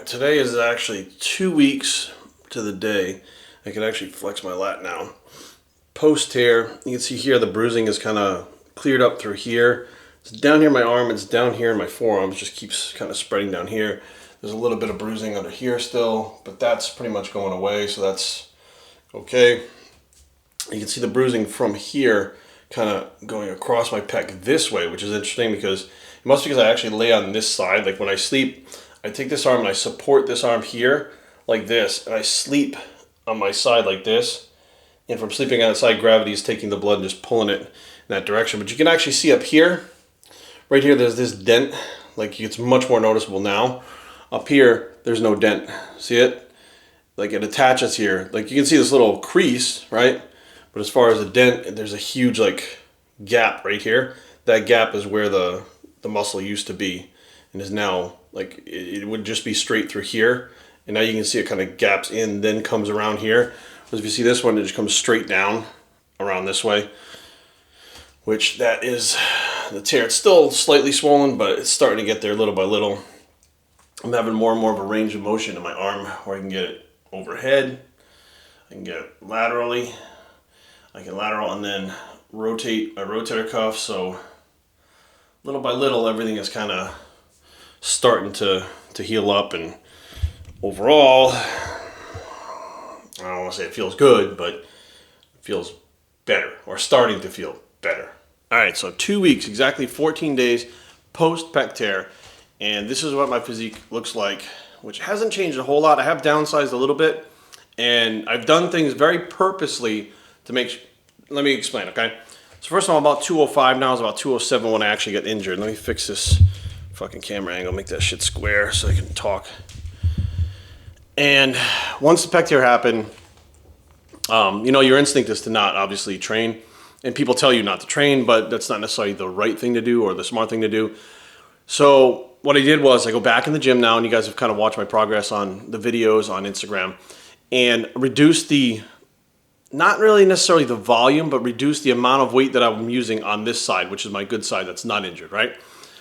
today is actually 2 weeks to the day. I can actually flex my lat now. Post tear, you can see here the bruising is kind of cleared up through here. It's down here in my arm, it's down here in my forearm, it just keeps kind of spreading down here. There's a little bit of bruising under here still, but that's pretty much going away, so that's okay. You can see the bruising from here kind of going across my pec this way, which is interesting because it must be because I actually lay on this side. Like when I sleep, I take this arm and I support this arm here like this, and I sleep on my side like this. And from sleeping on the side, gravity is taking the blood and just pulling it in that direction. But you can actually see up here, right here, there's this dent. Like it's much more noticeable now. Up here, there's no dent. See it? Like it attaches here. Like you can see this little crease, right? But as far as a dent, there's a huge like gap right here. That gap is where the muscle used to be and is now like, it would just be straight through here. And now you can see it kind of gaps in, then comes around here. Whereas if you see this one, it just comes straight down around this way, which that is the tear. It's still slightly swollen, but it's starting to get there little by little. I'm having more and more of a range of motion in my arm where I can get it overhead, I can get it laterally, I can lateral and then rotate my rotator cuff. So little by little, everything is kind of starting to heal up, and overall, I don't want to say it feels good, but it feels better, or starting to feel better. All right, so 2 weeks, exactly 14 days post pec tear, and this is what my physique looks like, which hasn't changed a whole lot. I have downsized a little bit, and I've done things very purposely to make. Let me explain, okay? So first of all, I'm about 205 now. I was about 207 when I actually got injured. Let me fix this fucking camera angle, make that shit square so I can talk. And once the pec tear happened, you know, your instinct is to not obviously train. And people tell you not to train, but that's not necessarily the right thing to do or the smart thing to do. So what I did was I go back in the gym now, and you guys have kind of watched my progress on the videos on Instagram, and reduce the, not really necessarily the volume, but reduce the amount of weight that I'm using on this side, which is my good side that's not injured, right?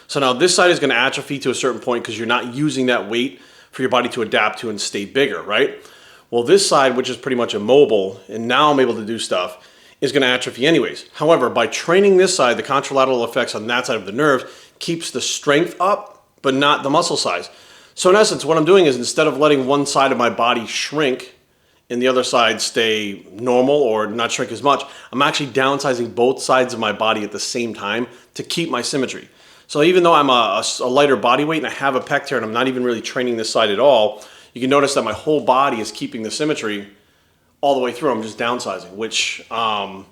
So now this side is going to atrophy to a certain point because you're not using that weight for your body to adapt to and stay bigger, right? Well, this side, which is pretty much immobile, and now I'm able to do stuff, is going to atrophy anyways. However, by training this side, the contralateral effects on that side of the nerves keeps the strength up, but not the muscle size. So in essence, what I'm doing is instead of letting one side of my body shrink and the other side stay normal or not shrink as much, I'm actually downsizing both sides of my body at the same time to keep my symmetry. So even though I'm a lighter body weight and I have a pec tear and I'm not even really training this side at all, you can notice that my whole body is keeping the symmetry all the way through. I'm just downsizing, which I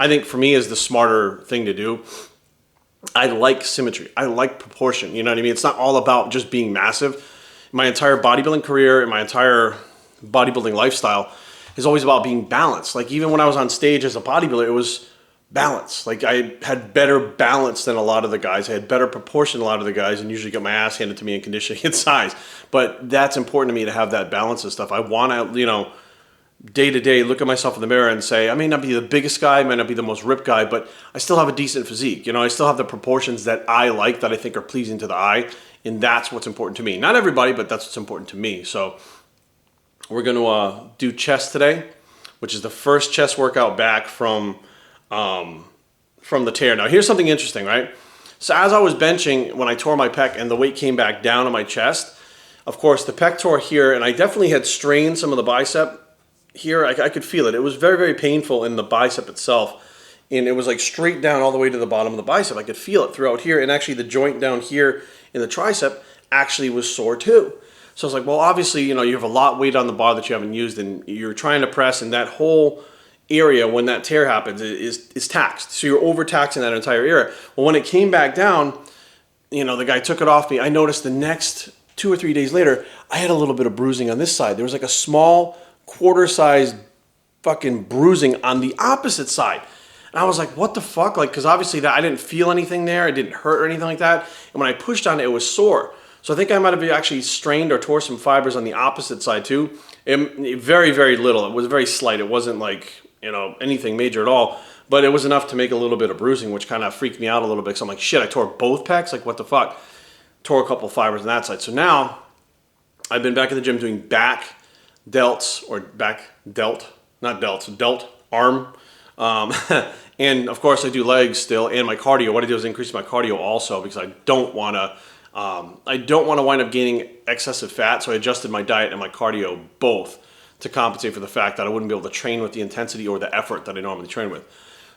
think for me is the smarter thing to do. I like symmetry. I like proportion. You know what I mean? It's not all about just being massive. My entire bodybuilding career and my entire bodybuilding lifestyle is always about being balanced. Like even when I was on stage as a bodybuilder, it was balance. Like I had better balance than a lot of the guys. I had better proportion than a lot of the guys, and usually get my ass handed to me in conditioning and size. But that's important to me to have that balance and stuff. I want to, you know, day to day look at myself in the mirror and say, I may not be the biggest guy, I may not be the most ripped guy, but I still have a decent physique. You know, I still have the proportions that I like, that I think are pleasing to the eye, and that's what's important to me. Not everybody, but that's what's important to me. So we're going to do chest today, which is the first chest workout back from the tear. Now here's something interesting, right? So as I was benching when I tore my pec and the weight came back down on my chest, of course the pec tore here, and I definitely had strained some of the bicep here. I could feel it. It was very, very painful in the bicep itself, and it was like straight down all the way to the bottom of the bicep. I could feel it throughout here, and actually the joint down here in the tricep actually was sore too. So I was like, well, obviously, you know, you have a lot of weight on the bar that you haven't used, and you're trying to press, and that whole area when that tear happens is taxed. So you're overtaxing that entire area. Well, when it came back down, you know, the guy took it off me. I noticed the next 2 or 3 days later, I had a little bit of bruising on this side. There was like a small quarter-sized fucking bruising on the opposite side. And I was like, what the fuck? Like, because obviously that I didn't feel anything there. It didn't hurt or anything like that. And when I pushed on it, it was sore. So I think I might have actually strained or tore some fibers on the opposite side too. Very, very little. It was very slight. It wasn't like, you know, anything major at all. But it was enough to make a little bit of bruising, which kind of freaked me out a little bit. So I'm like, shit, I tore both pecs? Like, what the fuck? Tore a couple fibers on that side. So now I've been back in the gym doing back delts, or back delt, not delts, delt arm. And of course I do legs still, and my cardio. What I do is increase my cardio also, because I don't want to wind up gaining excessive fat. So I adjusted my diet and my cardio both to compensate for the fact that I wouldn't be able to train with the intensity or the effort that I normally train with.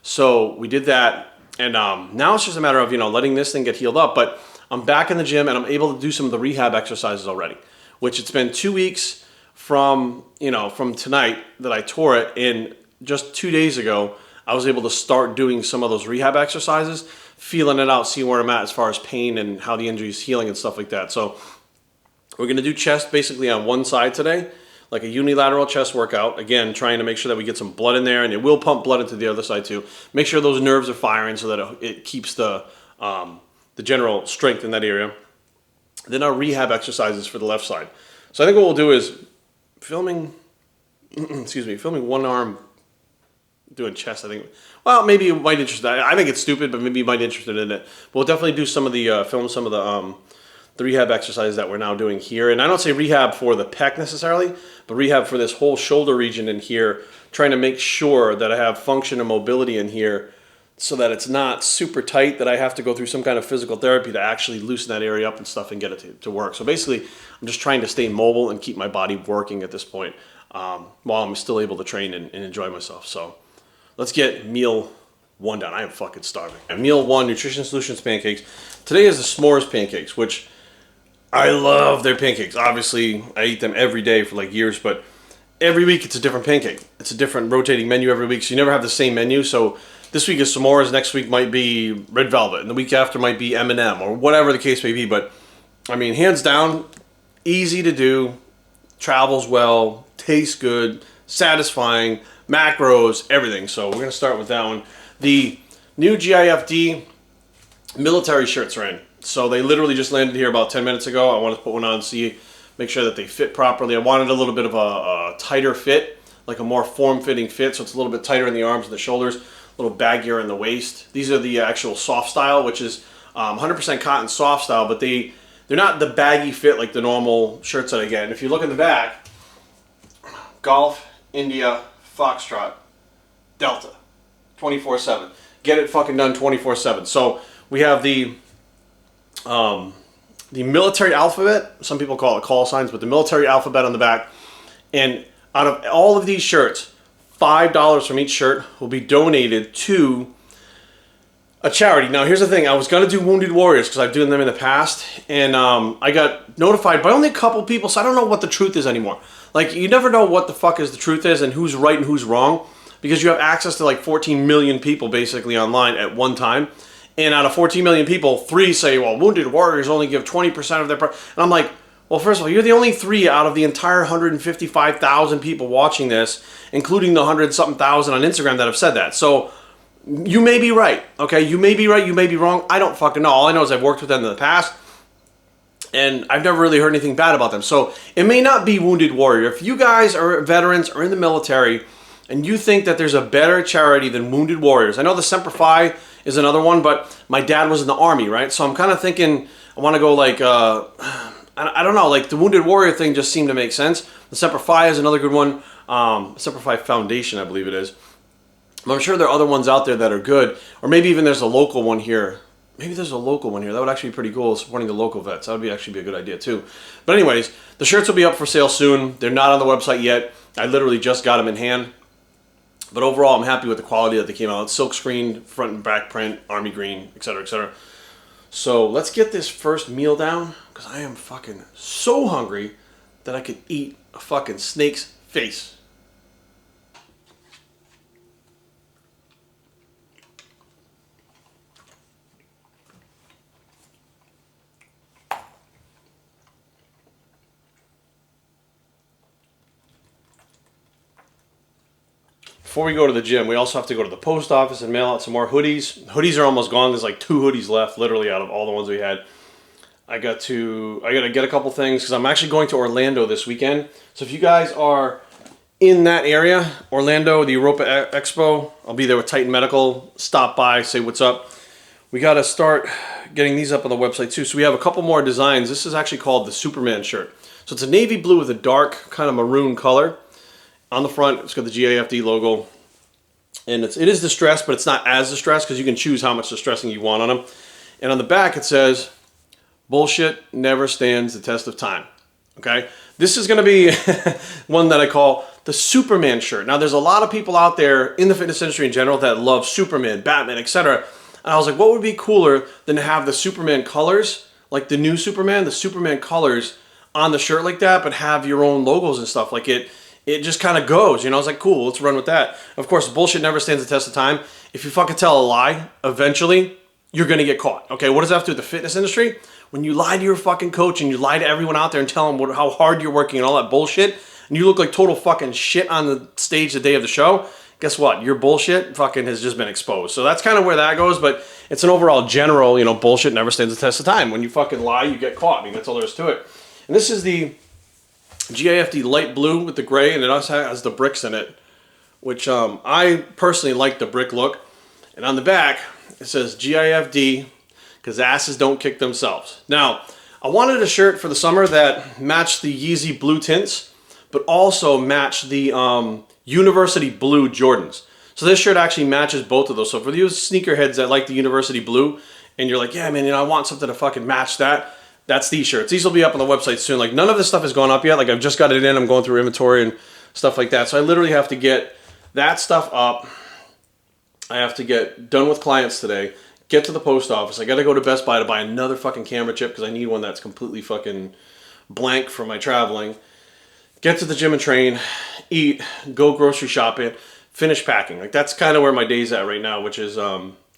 So we did that, and now it's just a matter of, you know, letting this thing get healed up. But I'm back in the gym and I'm able to do some of the rehab exercises already, which it's been 2 weeks from, you know, from tonight that I tore it, and just 2 days ago I was able to start doing some of those rehab exercises, feeling it out, seeing where I'm at as far as pain and how the injury is healing and stuff like that. So we're going to do chest basically on one side today, like a unilateral chest workout. Again, trying to make sure that we get some blood in there, and it will pump blood into the other side too. Make sure those nerves are firing so that it keeps the general strength in that area. Then our rehab exercises for the left side. So I think what we'll do is filming one arm doing chest. I think, well, maybe you might interest. I think it's stupid, but maybe you might be interested in it. But we'll definitely do some of the film some of the rehab exercises that we're now doing here. And I don't say rehab for the pec necessarily, but rehab for this whole shoulder region in here, trying to make sure that I have function and mobility in here so that it's not super tight, that I have to go through some kind of physical therapy to actually loosen that area up and stuff and get it to work. So basically, I'm just trying to stay mobile and keep my body working at this point, while I'm still able to train and enjoy myself. So let's get meal one down. I am fucking starving. And meal one, Nutrition Solutions pancakes. Today is the s'mores pancakes, which I love their pancakes. Obviously, I eat them every day for like years, but every week it's a different pancake. It's a different rotating menu every week, so you never have the same menu. So this week is s'mores, next week might be red velvet, and the week after might be M&M, or whatever the case may be. But I mean, hands down, easy to do, travels well, tastes good, satisfying, macros, everything. So we're going to start with that one. The new GIFD military shirts are in. So they literally just landed here about 10 minutes ago. I wanted to put one on, make sure that they fit properly. I wanted a little bit of a tighter fit, like a more form-fitting fit, so it's a little bit tighter in the arms and the shoulders, a little baggier in the waist. These are the actual soft style, which is 100% cotton soft style, but they're not the baggy fit like the normal shirts that I get. And if you look in the back, Golf, India, Foxtrot, Delta, 24/7. Get it fucking done 24/7. So we have the military alphabet. Some people call it call signs, but the military alphabet on the back. And out of all of these shirts, $5 from each shirt will be donated to a charity. Now, here's the thing. I was going to do Wounded Warriors because I've done them in the past, and I got notified by only a couple people, so I don't know what the truth is anymore. Like, you never know what the fuck is the truth is and who's right and who's wrong, because you have access to like 14 million people basically online at one time. And out of 14 million people, 3 say, well, Wounded Warriors only give 20% of their... And I'm like, well, first of all, you're the only 3 out of the entire 155,000 people watching this, including the 100-something thousand on Instagram that have said that. So you may be right, okay? You may be right, you may be wrong. I don't fucking know. All I know is I've worked with them in the past, and I've never really heard anything bad about them. So it may not be Wounded Warrior. If you guys are veterans or in the military and you think that there's a better charity than Wounded Warriors, I know the Semper Fi is another one, but my dad was in the Army, right? So I'm kind of thinking I want to go like, I don't know, like the Wounded Warrior thing just seemed to make sense. The Semper Fi is another good one. Semper Fi Foundation, I believe it is. But I'm sure there are other ones out there that are good, or maybe even there's a local one here. Maybe there's a local one here. That would actually be pretty cool, supporting the local vets. That would actually be a good idea too. But anyways, the shirts will be up for sale soon. They're not on the website yet. I literally just got them in hand. But overall, I'm happy with the quality that they came out. Silk screen, front and back print, army green, etc., etc. So let's get this first meal down, because I am fucking so hungry that I could eat a fucking snake's face. Before we go to the gym, we also have to go to the post office and mail out some more hoodies. Hoodies are almost gone. There's like 2 hoodies left, literally, out of all the ones we had. I got to get a couple things because I'm actually going to Orlando this weekend. So if you guys are in that area, Orlando, the Europa Expo, I'll be there with Titan Medical. Stop by, say what's up. We got to start getting these up on the website too. So we have a couple more designs. This is actually called the Superman shirt. So it's a navy blue with a dark kind of maroon color. On the front, it's got the GAFD logo. And it is distressed, but it's not as distressed because you can choose how much distressing you want on them. And on the back, it says, bullshit never stands the test of time. Okay? This is going to be one that I call the Superman shirt. Now, there's a lot of people out there in the fitness industry in general that love Superman, Batman, etc. And I was like, what would be cooler than to have the Superman colors, like the new Superman, the Superman colors on the shirt like that, but have your own logos and stuff. Like it just kind of goes, you know. I was like, cool, let's run with that. Of course, bullshit never stands the test of time. If you fucking tell a lie, eventually you're gonna get caught. Okay, what does that have to do with the fitness industry? When you lie to your fucking coach and you lie to everyone out there and tell them how hard you're working and all that bullshit, and you look like total fucking shit on the stage the day of the show, guess what? Your bullshit fucking has just been exposed. So that's kind of where that goes, but it's an overall general, you know, bullshit never stands the test of time. When you fucking lie, you get caught. I mean, that's all there is to it. And this is the GAFD light blue with the gray, and it also has the bricks in it, which I personally like the brick look. And on the back, it says GIFD, because asses don't kick themselves. Now, I wanted a shirt for the summer that matched the Yeezy blue tints, but also matched the University blue Jordans. So this shirt actually matches both of those. So for you sneakerheads that like the University blue, and you're like, yeah, man, you know, I want something to fucking match that, that's these shirts. These will be up on the website soon. Like, none of this stuff has gone up yet. Like, I've just got it in. I'm going through inventory and stuff like that. So I literally have to get that stuff up. I have to get done with clients today, get to the post office. I got to go to Best Buy to buy another fucking camera chip because I need one that's completely fucking blank for my traveling. Get to the gym and train, eat, go grocery shopping, finish packing. Like, that's kind of where my day's at right now, which is,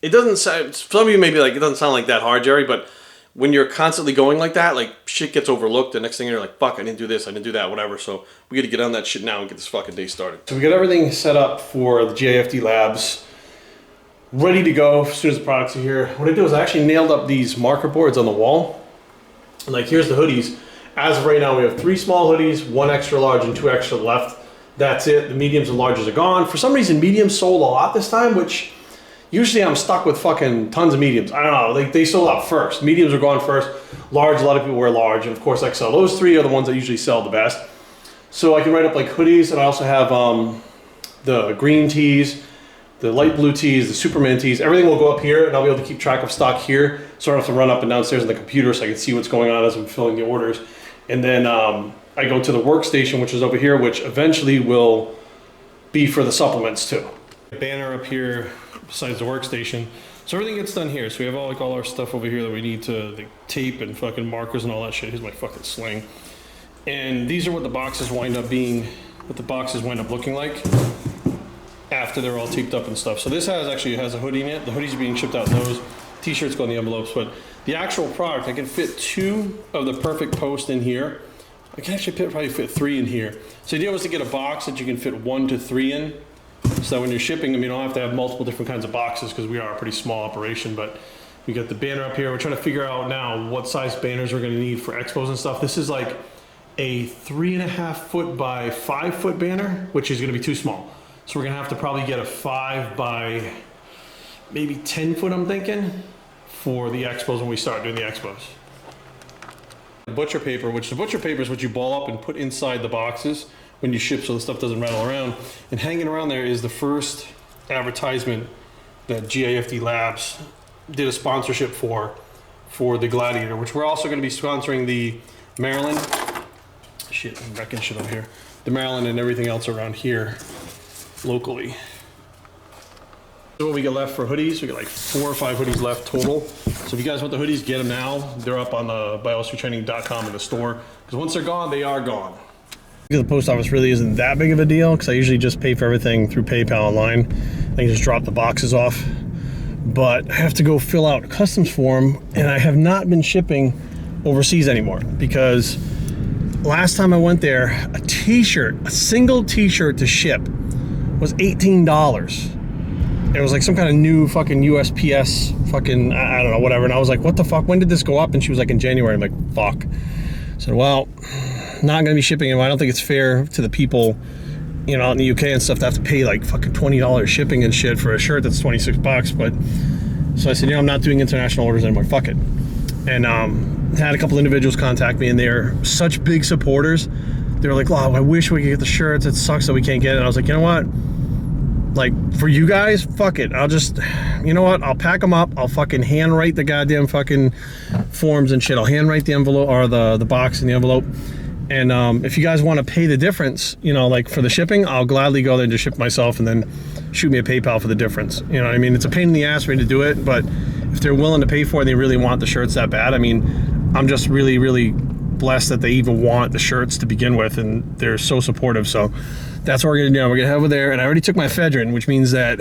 it doesn't sound, some of you may be like, it doesn't sound like that hard, Jerry, but when you're constantly going like that, like, shit gets overlooked. The next thing you're like, fuck, I didn't do this, I didn't do that, whatever. So we got to get on that shit now and get this fucking day started. So we got everything set up for the GAFD labs, ready to go as soon as the products are here. What I did was I actually nailed up these marker boards on the wall. And like, here's the hoodies. As of right now, we have 3 small hoodies, 1 extra large and 2 extra left. That's it. The mediums and larges are gone. For some reason, mediums sold a lot this time, which usually I'm stuck with fucking tons of mediums. I don't know, like, they sold out first. Mediums are gone first. Large, a lot of people wear large, and of course XL. Those 3 are the ones that usually sell the best. So I can write up like hoodies, and I also have the green tees, the light blue tees, the Superman tees. Everything will go up here, and I'll be able to keep track of stock here, so I don't have to run up and downstairs on the computer so I can see what's going on as I'm filling the orders. And then I go to the workstation, which is over here, which eventually will be for the supplements too. Banner up here besides the workstation. So everything gets done here. So we have all our stuff over here that we need to, the tape and fucking markers and all that shit. Here's my fucking sling. And these are what the boxes wind up being, what the boxes wind up looking like after they're all taped up and stuff. So this actually has a hoodie in it. The hoodies are being shipped out in those. T-shirts go in the envelopes, but the actual product, I can fit 2 of the Perfect Post in here. I can actually probably fit 3 in here. So the idea was to get a box that you can fit 1 to 3 in, so that when you're shipping them, you don't have to have multiple different kinds of boxes, because we are a pretty small operation. But we got the banner up here. We're trying to figure out now what size banners we're going to need for expos and stuff. This is like a 3.5 foot by 5 foot banner, which is going to be too small. So we're going to have to probably get a 5 by maybe 10 foot, I'm thinking, for the expos when we start doing the expos. Butcher paper, which the butcher paper is what you ball up and put inside the boxes when you ship so the stuff doesn't rattle around. And hanging around there is the first advertisement that GAFD Labs did a sponsorship for the Gladiator, which we're also going to be sponsoring the Maryland. Shit, I'm wrecking shit over here. The Maryland and everything else around here locally. So what we got left for hoodies, we got like 4 or 5 hoodies left total. So if you guys want the hoodies, get them now. They're up on the biosretraining.com in the store. Because once they're gone, they are gone. The post office really isn't that big of a deal, because I usually just pay for everything through PayPal online. I can just drop the boxes off. But I have to go fill out a customs form, and I have not been shipping overseas anymore, because last time I went there, a t-shirt, a single t-shirt to ship was $18. It was like some kind of new fucking USPS fucking, I don't know, whatever. And I was like, what the fuck? When did this go up? And she was like, in January. I'm like, fuck. I said, well, not going to be shipping them. I don't think it's fair to the people, you know, out in the UK and stuff to have to pay like fucking $20 shipping and shit for a shirt that's 26 bucks. But so I said, you know, I'm not doing international orders anymore. Fuck it. And had a couple individuals contact me, and they're such big supporters. They're like, oh, I wish we could get the shirts. It sucks that we can't get it. And I was like, you know what? Like, for you guys, fuck it. I'll just, you know what? I'll pack them up. I'll fucking handwrite the goddamn fucking forms and shit. I'll handwrite the envelope, or the box in the envelope. And if you guys want to pay the difference, you know, like for the shipping, I'll gladly go there and just ship myself and then shoot me a PayPal for the difference. You know what I mean? It's a pain in the ass for me to do it, but if they're willing to pay for it and they really want the shirts that bad, I mean, I'm just really, really blessed that they even want the shirts to begin with, and they're so supportive. So that's what we're gonna do. We're gonna head over there, and I already took my ephedrine, which means that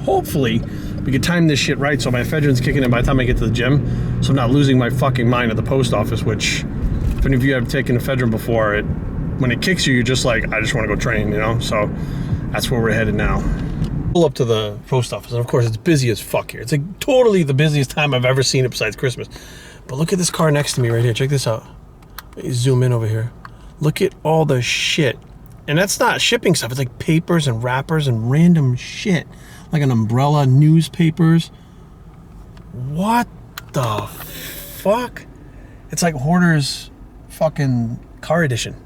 hopefully we could time this shit right so my ephedrine's kicking in by the time I get to the gym, so I'm not losing my fucking mind at the post office, which, if any of you have taken ephedrine before, when it kicks you, you're just like, I just want to go train, you know? So that's where we're headed now. Pull up to the post office, and of course it's busy as fuck here. It's like totally the busiest time I've ever seen it besides Christmas. But look at this car next to me right here. Check this out. Let me zoom in over here. Look at all the shit. And that's not shipping stuff. It's like papers and wrappers and random shit. Like an umbrella, newspapers. What the fuck? It's like Hoarder's fucking car edition.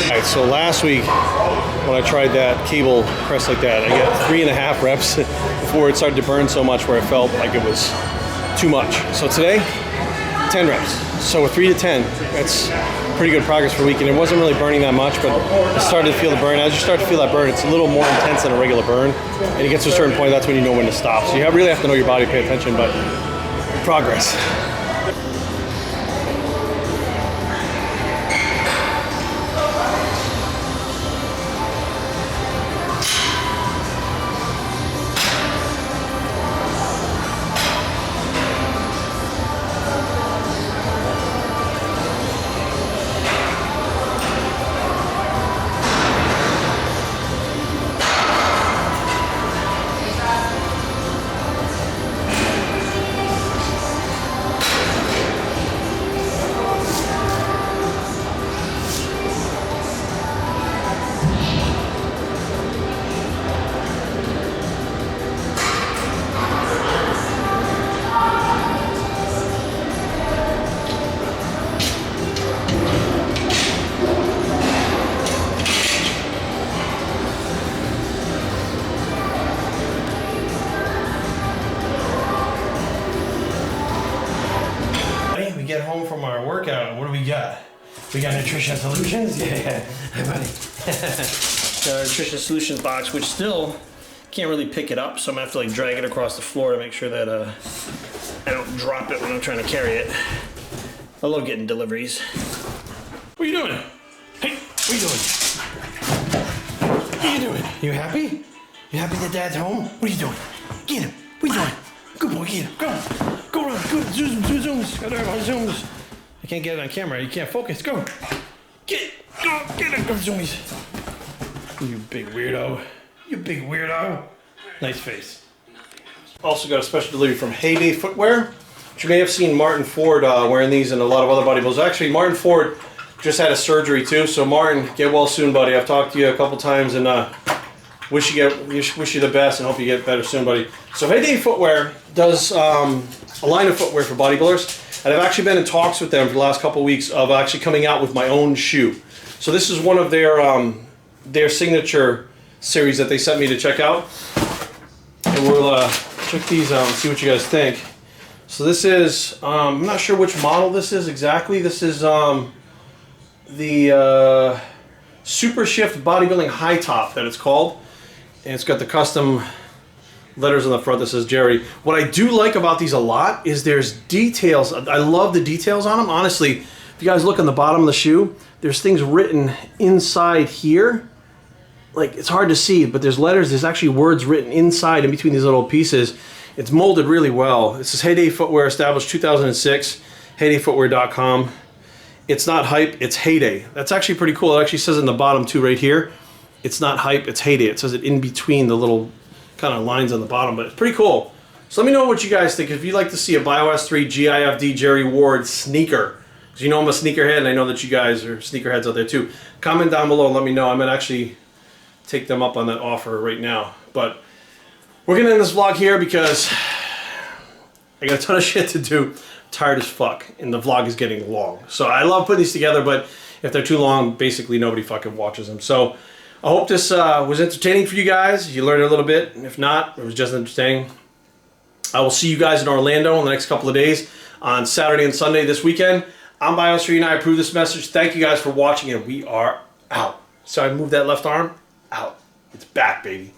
Alright, so last week when I tried that cable press like that, I got 3.5 reps before it started to burn so much where I felt like it was too much. So today, 10 reps. So with 3 to 10, that's pretty good progress for a week, and it wasn't really burning that much, but I started to feel the burn. As you start to feel that burn, it's a little more intense than a regular burn, and it gets to a certain point, that's when you know when to stop. So you really have to know your body, pay attention, but progress. We get home from our workout, what do we got? We got Nutrition Solutions? Yeah. Hi, buddy. Got our Nutrition Solutions box, which still can't really pick it up, so I'm gonna have to like drag it across the floor to make sure that I don't drop it when I'm trying to carry it. I love getting deliveries. What are you doing? Hey, what are you doing? What are you doing? You happy? You happy that Dad's home? What are you doing? Get him. What are you doing? Good boy, get him. Go. Go run. Go. Zooms. Go there. Zooms. I can't get it on camera. You can't focus. Go. Get it. Go. Get it. Go zoomies. You big weirdo. You big weirdo. Nice face. Also got a special delivery from Heyday Footwear. You may have seen Martin Ford wearing these and a lot of other bodybuilders. Actually, Martin Ford just had a surgery too. So Martin, get well soon, buddy. I've talked to you a couple times and wish you the best and hope you get better soon, buddy. So Heyday Footwear does a line of footwear for bodybuilders, and I've actually been in talks with them for the last couple of weeks of actually coming out with my own shoe. So this is one of their signature series that they sent me to check out, and we'll check these out and see what you guys think. So this is I'm not sure which model this is exactly. This is the Super Shift Bodybuilding High Top that it's called. And it's got the custom letters on the front that says Jerry. What I do like about these a lot is there's details. I love the details on them. Honestly, if you guys look on the bottom of the shoe, there's things written inside here. Like, it's hard to see, but there's letters. There's actually words written inside in between these little pieces. It's molded really well. This is Heyday Footwear, established 2006, heydayfootwear.com. It's not hype, it's Heyday. That's actually pretty cool. It actually says in the bottom too right here. It's not hype, it's Heyday. It says it in between the little kind of lines on the bottom, but it's pretty cool. So let me know what you guys think. If you'd like to see a BioS3 GIFD Jerry Ward sneaker, because you know I'm a sneakerhead, and I know that you guys are sneakerheads out there too. Comment down below and let me know. I'm going to actually take them up on that offer right now. But we're going to end this vlog here because I got a ton of shit to do. I'm tired as fuck, and the vlog is getting long. So I love putting these together, but if they're too long, basically nobody fucking watches them. So I hope this was entertaining for you guys. You learned a little bit. If not, it was just entertaining. I will see you guys in Orlando in the next couple of days on Saturday and Sunday this weekend. I'm BioS3 and I approve this message. Thank you guys for watching, and we are out. So I moved that left arm out. It's back, baby.